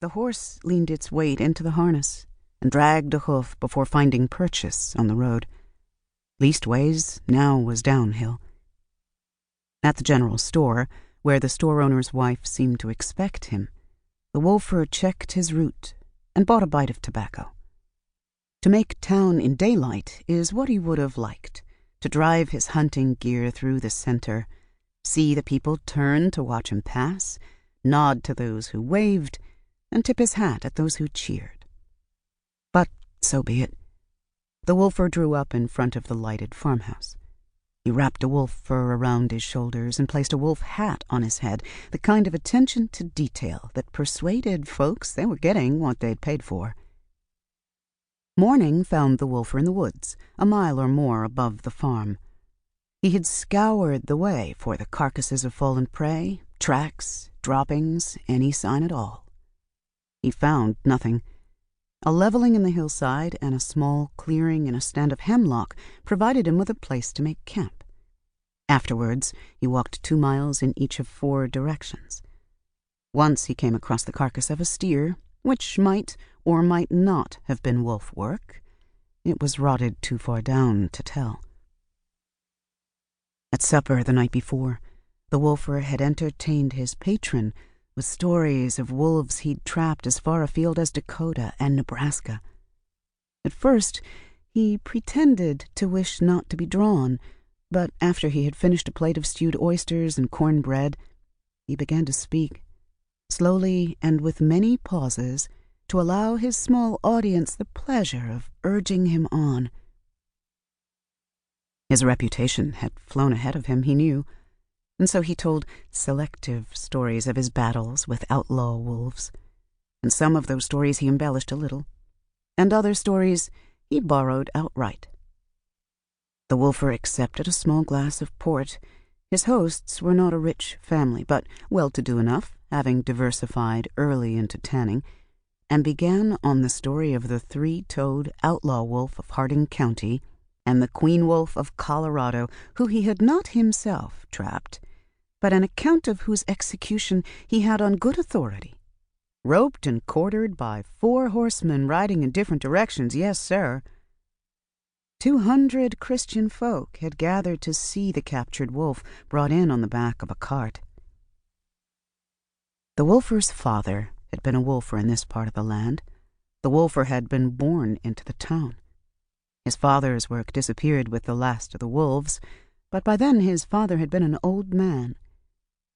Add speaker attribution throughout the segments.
Speaker 1: The horse leaned its weight into the harness and dragged a hoof before finding purchase on the road. Leastways, now was downhill. At the general store, where the store owner's wife seemed to expect him, the wolfer checked his route and bought a bite of tobacco. To make town in daylight is what he would have liked, to drive his hunting gear through the center, see the people turn to watch him pass, nod to those who waved, and tip his hat at those who cheered. But so be it. The wolfer drew up in front of the lighted farmhouse. He wrapped a wolf fur around his shoulders and placed a wolf hat on his head, the kind of attention to detail that persuaded folks they were getting what they'd paid for. Morning found the wolfer in the woods, a mile or more above the farm. He had scoured the way for the carcasses of fallen prey, tracks, droppings, any sign at all. He found nothing. A leveling in the hillside and a small clearing in a stand of hemlock provided him with a place to make camp. Afterwards, he walked 2 miles in each of 4 directions. Once he came across the carcass of a steer, which might or might not have been wolf work. It was rotted too far down to tell. At supper the night before, the wolfer had entertained his patron with stories of wolves he'd trapped as far afield as Dakota and Nebraska. At first, he pretended to wish not to be drawn, but after he had finished a plate of stewed oysters and cornbread, he began to speak, slowly and with many pauses, to allow his small audience the pleasure of urging him on. His reputation had flown ahead of him, he knew, and so he told selective stories of his battles with outlaw wolves, and some of those stories he embellished a little, and other stories he borrowed outright. The wolfer accepted a small glass of port. His hosts were not a rich family, but well-to-do enough, having diversified early into tanning, and began on the story of the 3-toed outlaw wolf of Harding County and the queen wolf of Colorado, who he had not himself trapped, but an account of whose execution he had on good authority. Roped and quartered by 4 horsemen riding in different directions, yes, sir. 200 Christian folk had gathered to see the captured wolf brought in on the back of a cart. The wolfer's father had been a wolfer in this part of the land. The wolfer had been born into the town. His father's work disappeared with the last of the wolves, but by then his father had been an old man.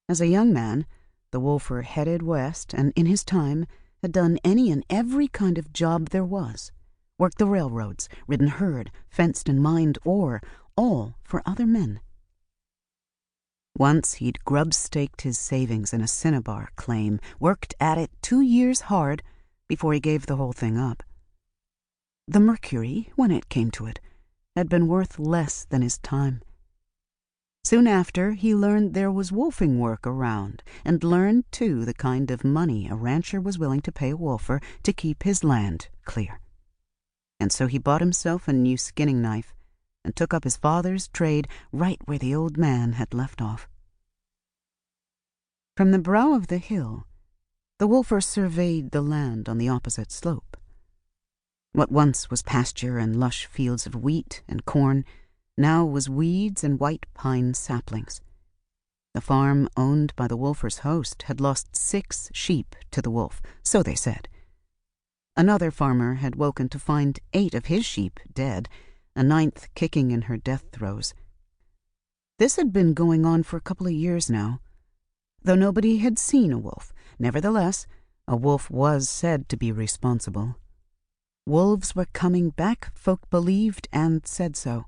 Speaker 1: As a young man, the wolfer headed west, and in his time had done any and every kind of job there was, worked the railroads, ridden herd, fenced and mined ore, all for other men. Once he'd grub-staked his savings in a cinnabar claim, worked at it 2 years hard before he gave the whole thing up. The mercury, when it came to it, had been worth less than his time. Soon after, he learned there was wolfing work around, and learned, too, the kind of money a rancher was willing to pay a wolfer to keep his land clear. And so he bought himself a new skinning knife and took up his father's trade right where the old man had left off. From the brow of the hill, the wolfer surveyed the land on the opposite slope. What once was pasture and lush fields of wheat and corn now was weeds and white pine saplings. The farm owned by the wolfer's host had lost 6 sheep to the wolf, so they said. Another farmer had woken to find 8 of his sheep dead, a 9th kicking in her death throes. This had been going on for a couple of years now. Though nobody had seen a wolf, nevertheless, a wolf was said to be responsible. Wolves were coming back, folk believed, and said so.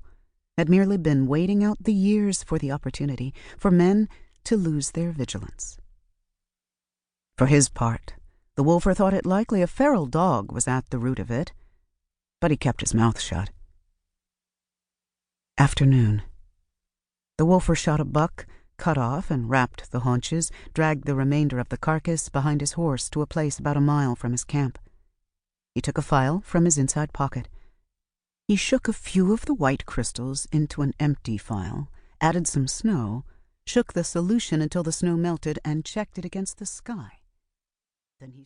Speaker 1: Had merely been waiting out the years for the opportunity for men to lose their vigilance. For his part, the wolfer thought it likely a feral dog was at the root of it, but he kept his mouth shut. Afternoon. The wolfer shot a buck, cut off and wrapped the haunches, dragged the remainder of the carcass behind his horse to a place about a mile from his camp. He took a file from his inside pocket. He shook a few of the white crystals into an empty file, added some snow, shook the solution until the snow melted, and checked it against the sky. Then he